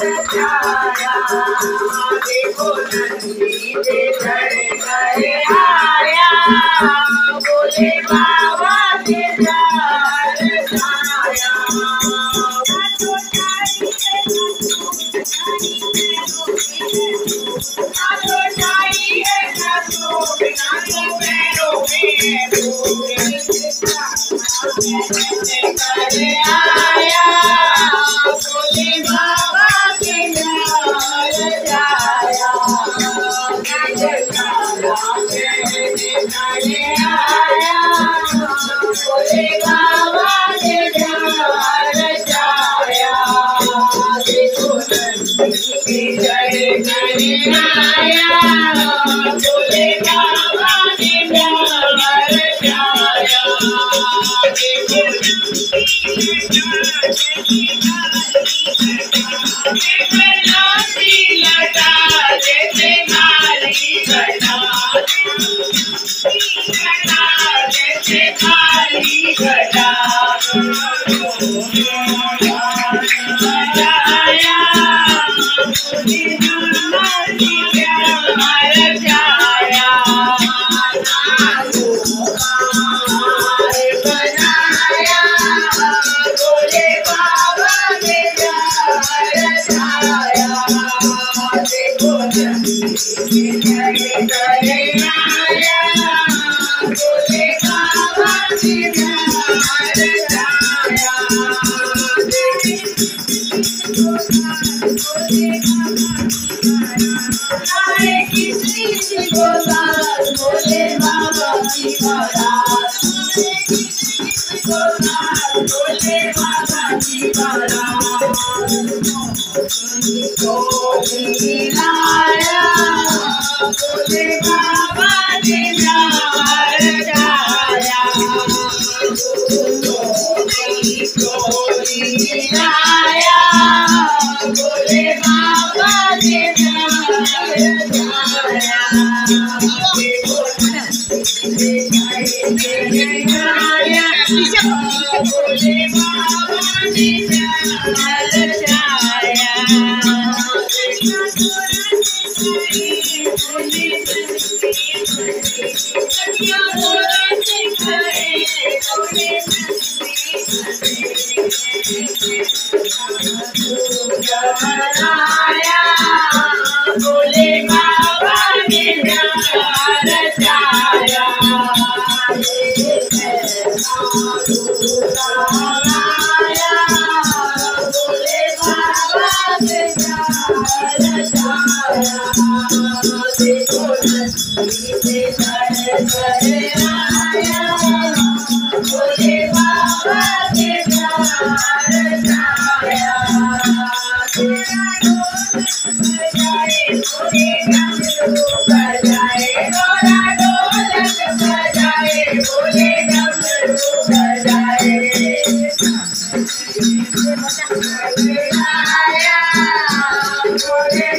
रचाया देखो नंदी से चढ़ कर आया बोले बाबा के प्यार रचाया आया बोले बाबा के प्यार रचाया आया बोले बाबा के प्यार रचाया देखो नंदी पे चढ़ कर आया बोले बाबा के प्यार रचाया देखो नाती लटा जैसे खाली घटा जैसे खाली घटा रचाया बोले बाबा के प्यार रचाया देखो नंदी चढ़ कर आया बोले बाबा के प्यार रचाया किसी को बोले बाबा की बारात बोले बाबा की बारात लाया बोले बाबा के प्यार रचाया लाया बोले बाबा के प्यार रचाया देखो नंदी बोले बाबा के प्यार रचाया बोले बाबा के प्यार रचाया बोले बाबा के प्यार रचाया देखो नंदी से चढ़ कर आया बोले बाबा के प्यार रचाया बजाए गोरा ढोलक बजाए बोले डमरू बजाए आया बोले